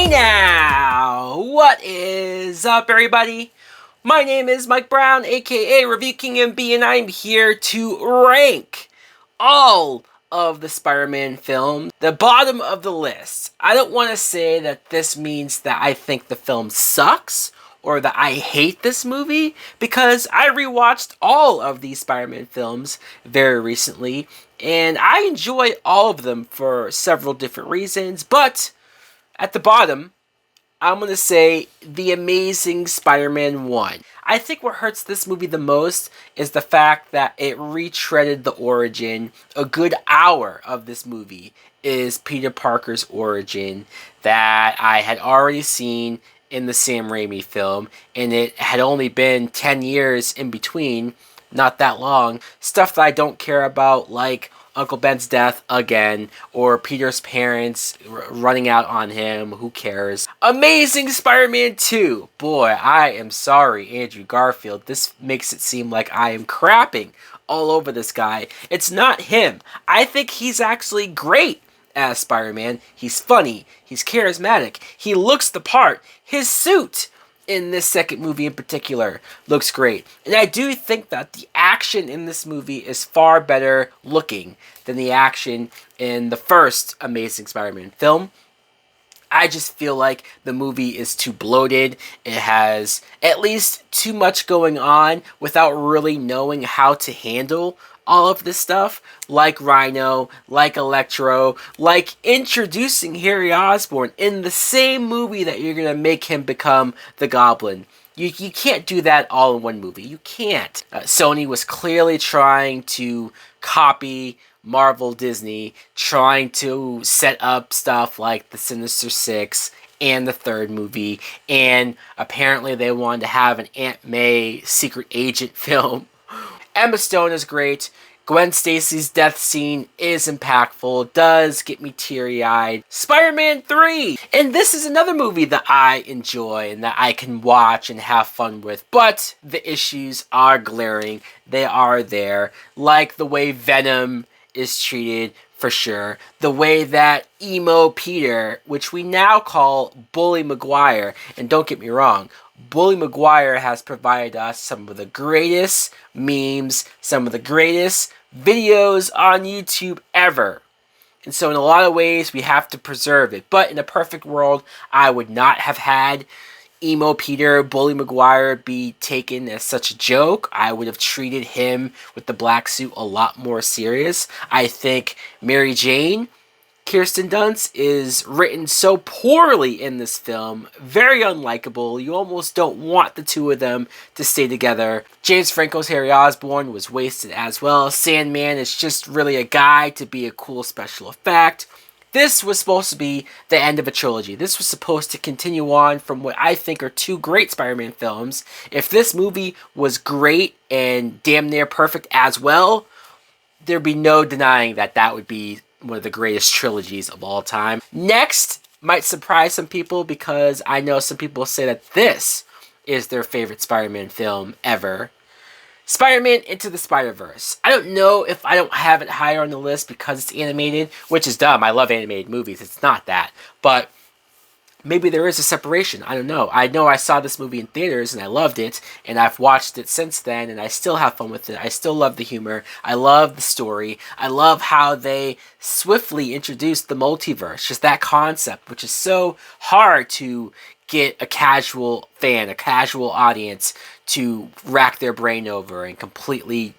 Hey now! What is up, everybody? My name is Mike Brown, aka Review King MB, and I'm here to rank all of the Spider-Man films, the bottom of the list. I don't want to say that this means that I think the film sucks or that I hate this movie, because I rewatched all of these Spider-Man films very recently, and I enjoy all of them for several different reasons, but at the bottom, I'm going to say The Amazing Spider-Man 1. I think what hurts this movie the most is the fact that it retreaded the origin. A good hour of this movie is Peter Parker's origin that I had already seen in the Sam Raimi film, and it had only been 10 years in between, not that long. Stuff that I don't care about, like Uncle Ben's death again, or Peter's parents running out on him. Who cares? Amazing Spider-Man 2. Boy, I am sorry, Andrew Garfield. This makes it seem like I am crapping all over this guy. It's not him. I think he's actually great as Spider-Man. He's funny. He's charismatic. He looks the part. His suit in this second movie in particular looks great. And I do think that the action in this movie is far better looking than the action in the first Amazing Spider-Man film. I just feel like the movie is too bloated. It has at least too much going on without really knowing how to handle all of this stuff, like Rhino, like Electro, like introducing Harry Osborn in the same movie that you're going to make him become the Goblin. You can't do that all in one movie. You can't. Sony was clearly trying to copy Marvel Disney, trying to set up stuff like the Sinister Six and the third movie, and apparently they wanted to have an Aunt May secret agent film. Emma Stone is great. Gwen Stacy's death scene is impactful, does get me teary-eyed. Spider-Man 3! And this is another movie that I enjoy and that I can watch and have fun with, but the issues are glaring. They are there. Like the way Venom is treated, for sure. The way that emo Peter, which we now call Bully Maguire, and don't get me wrong, Bully Maguire has provided us some of the greatest memes, some of the greatest videos on YouTube ever. And so in a lot of ways, we have to preserve it. But in a perfect world, I would not have had emo Peter, Bully Maguire, be taken as such a joke. I would have treated him with the black suit a lot more serious. I think Mary Jane, Kirsten Dunst, is written so poorly in this film, very unlikable. You almost don't want the two of them to stay together. James Franco's Harry Osborn was wasted as well. Sandman is just really a guy to be a cool special effect. This was supposed to be the end of a trilogy. This was supposed to continue on from what I think are two great Spider-Man films. If this movie was great and damn near perfect as well, there'd be no denying that that would be one of the greatest trilogies of all time. Next might surprise some people, because I know some people say that this is their favorite Spider-Man film ever. Spider-Man Into the Spider-Verse. I don't know if I don't have it higher on the list because it's animated, which is dumb. I love animated movies. It's not that. But maybe there is a separation. I don't know. I know I saw this movie in theaters and I loved it, and I've watched it since then, and I still have fun with it. I still love the humor. I love the story. I love how they swiftly introduced the multiverse. Just that concept, which is so hard to get a casual fan, a casual audience to rack their brain over and completely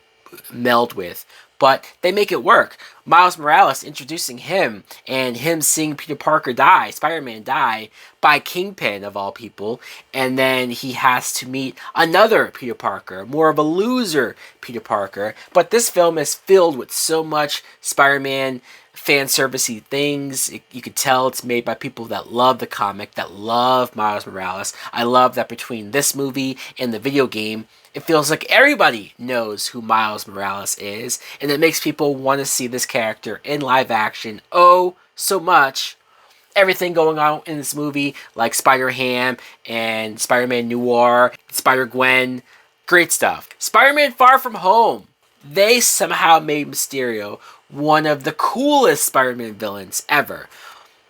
meld with. But they make it work. Miles Morales introducing him, and him seeing Peter Parker die, Spider-Man die, by Kingpin of all people, and then he has to meet another Peter Parker, more of a loser Peter Parker. But this film is filled with so much Spider-Man fan servicey things. You could tell it's made by people that love the comic, that love Miles Morales. I love that between this movie and the video game, it feels like everybody knows who Miles Morales is, and it makes people want to see this character in live action oh so much. Everything going on in this movie, like Spider-Ham and Spider-Man Noir, Spider-Gwen, great stuff. Spider-Man Far From Home. They somehow made Mysterio one of the coolest Spider-Man villains ever.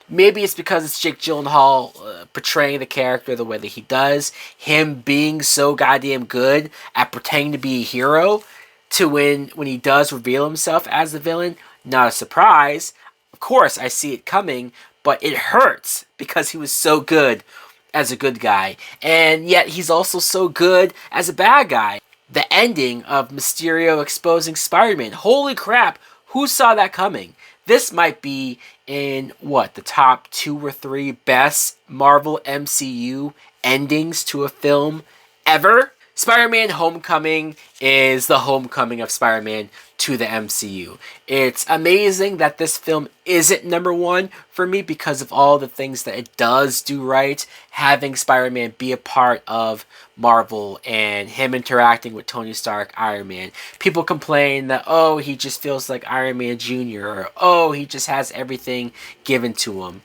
Maybe it's because it's Jake Gyllenhaal portraying the character the way that he does, him being so goddamn good at pretending to be a hero, to when he does reveal himself as the villain, not a surprise. Of course, I see it coming, but it hurts because he was so good as a good guy, and yet he's also so good as a bad guy. The ending of Mysterio exposing Spider-Man. Holy crap, who saw that coming? This might be in, the top 2 or 3 best Marvel MCU endings to a film ever. Spider-Man Homecoming is the homecoming of Spider-Man to the MCU. It's amazing that this film isn't number 1 for me because of all the things that it does do right. Having Spider-Man be a part of Marvel and him interacting with Tony Stark, Iron Man. People complain that, oh, he just feels like Iron Man Jr. or, oh, he just has everything given to him.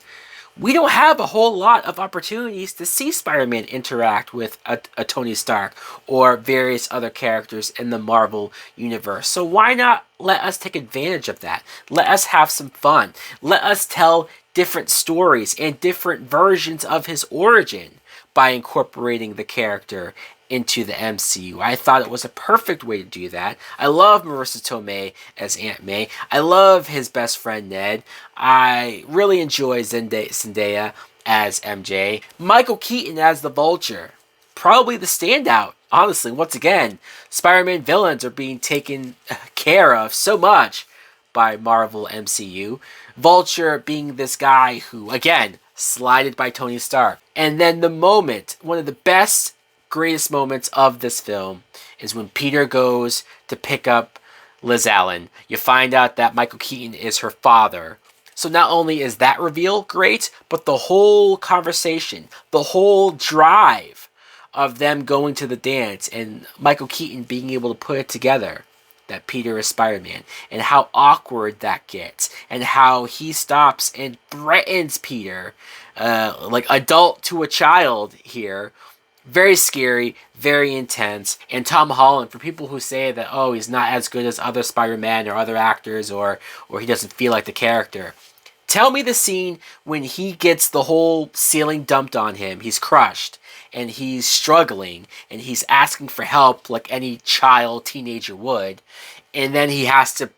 We don't have a whole lot of opportunities to see Spider-Man interact with a Tony Stark or various other characters in the Marvel universe. So why not let us take advantage of that? Let us have some fun. Let us tell different stories and different versions of his origin by incorporating the character into the MCU. I thought it was a perfect way to do that. I love Marissa Tomei as Aunt May. I love his best friend Ned. I really enjoy Zendaya as MJ. Michael Keaton as the Vulture. Probably the standout. Honestly, once again, Spider-Man villains are being taken care of so much by Marvel MCU. Vulture being this guy who, again, slighted by Tony Stark. And then the moment, one of the best, greatest moments of this film is when Peter goes to pick up Liz Allen. You find out that Michael Keaton is her father. So not only is that reveal great, but the whole conversation, the whole drive of them going to the dance and Michael Keaton being able to put it together that Peter is Spider-Man, and how awkward that gets, and how he stops and threatens Peter, like adult to a child here. Very scary, very intense. And Tom Holland, for people who say that, oh, he's not as good as other Spider-Man or other actors, or he doesn't feel like the character. Tell me the scene when he gets the whole ceiling dumped on him. He's crushed, and he's struggling, and he's asking for help like any child, teenager would. And then he has to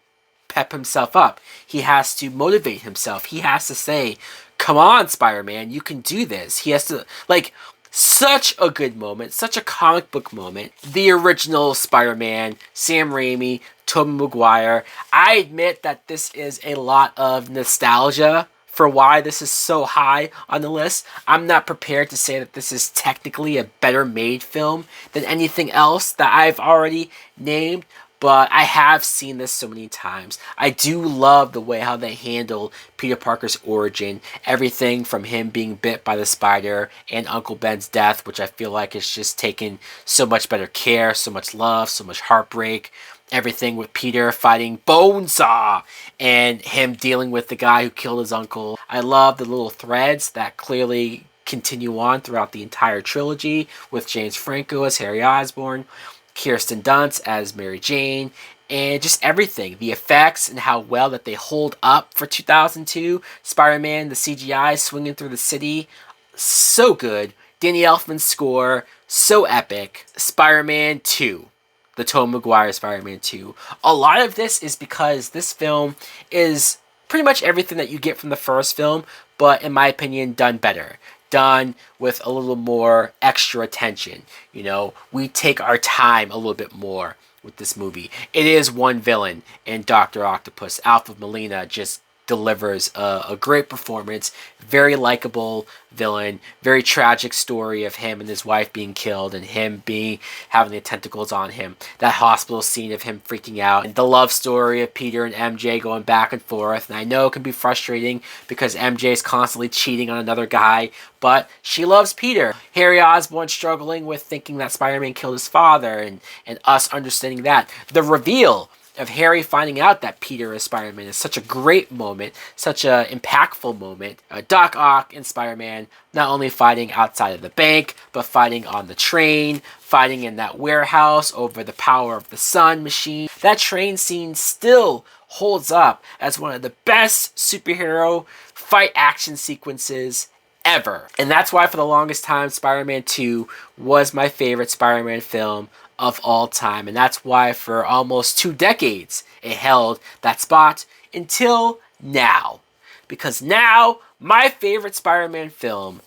pep himself up. He has to motivate himself. He has to say, come on, Spider-Man, you can do this. He has to, like, such a good moment, such a comic book moment. The original Spider-Man, Sam Raimi, Tobey Maguire. I admit that this is a lot of nostalgia for why this is so high on the list. I'm not prepared to say that this is technically a better made film than anything else that I've already named, but I have seen this so many times. I do love the way how they handle Peter Parker's origin. Everything from him being bit by the spider and Uncle Ben's death, which I feel like is just taken so much better care, so much love, so much heartbreak. Everything with Peter fighting Bonesaw and him dealing with the guy who killed his uncle. I love the little threads that clearly continue on throughout the entire trilogy with James Franco as Harry Osborn, Kirsten Dunst as Mary Jane, and just everything. The effects and how well that they hold up for 2002. Spider-Man, the CGI swinging through the city, so good. Danny Elfman's score, so epic. Spider-Man 2. The Tobey Maguire Spider-Man 2. A lot of this is because this film is pretty much everything that you get from the first film, but in my opinion, done better. Done with a little more extra attention. You know, we take our time a little bit more with this movie. It is one villain in Dr. Octopus. Alfred Molina just delivers a great performance. Very likable villain. Very tragic story of him and his wife being killed and him having the tentacles on him. That hospital scene of him freaking out. And the love story of Peter and MJ going back and forth. And I know it can be frustrating because MJ is constantly cheating on another guy, but she loves Peter. Harry Osborn struggling with thinking that Spider-Man killed his father and us understanding that. The reveal of Harry finding out that Peter is Spider-Man is such a great moment, such an impactful moment. Doc Ock and Spider-Man not only fighting outside of the bank, but fighting on the train, fighting in that warehouse over the power of the sun machine. That train scene still holds up as one of the best superhero fight action sequences ever. And that's why for the longest time, Spider-Man 2 was my favorite Spider-Man film of all time. And that's why for almost 2 decades, it held that spot until now. Because now, my favorite Spider-Man film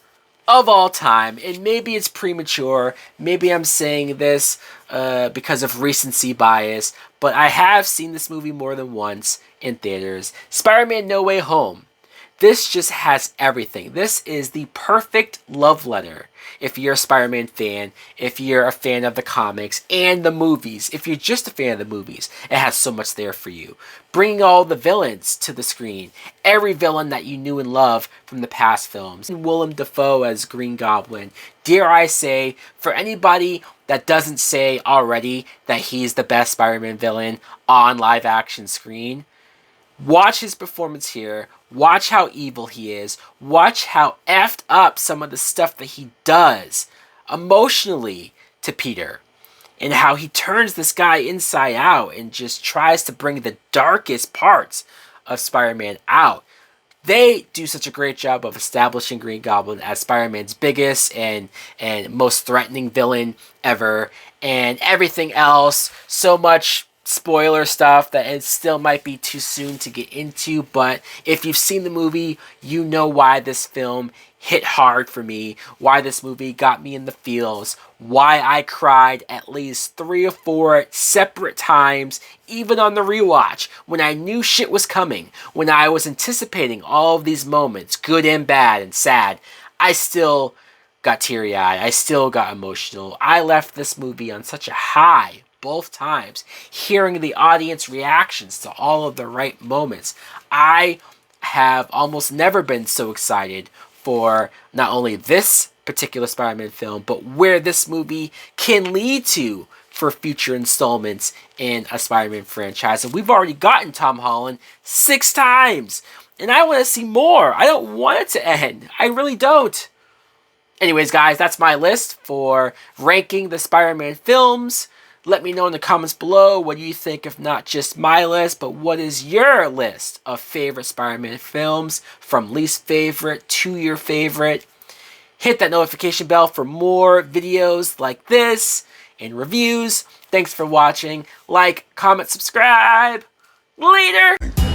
of all time, and maybe it's premature, maybe I'm saying this because of recency bias, but I have seen this movie more than once in theaters. Spider-Man No Way Home. This just has everything. This is the perfect love letter if you're a Spider-Man fan, if you're a fan of the comics and the movies. If you're just a fan of the movies, it has so much there for you. Bringing all the villains to the screen. Every villain that you knew and loved from the past films. Willem Dafoe as Green Goblin. Dare I say, for anybody that doesn't say already that he's the best Spider-Man villain on live action screen, watch his performance here. Watch how evil he is. Watch how effed up some of the stuff that he does emotionally to Peter. And how he turns this guy inside out and just tries to bring the darkest parts of Spider-Man out. They do such a great job of establishing Green Goblin as Spider-Man's biggest and most threatening villain ever. And everything else, so much spoiler stuff that it still might be too soon to get into, but if you've seen the movie, you know why this film hit hard for me, why this movie got me in the feels, why I cried at least 3 or 4 separate times, even on the rewatch, when I knew shit was coming, when I was anticipating all of these moments, good and bad and sad. I still got teary-eyed. I still got emotional. I left this movie on such a high both times, hearing the audience reactions to all of the right moments. I have almost never been so excited for not only this particular Spider-Man film, but where this movie can lead to for future installments in a Spider-Man franchise. And we've already gotten Tom Holland 6 times, and I want to see more. I don't want it to end. I really don't. Anyways, guys, that's my list for ranking the Spider-Man films. Let me know in the comments below what you think of not just my list, but what is your list of favorite Spider-Man films from least favorite to your favorite. Hit that notification bell for more videos like this and reviews. Thanks for watching. Like, comment, subscribe. Later!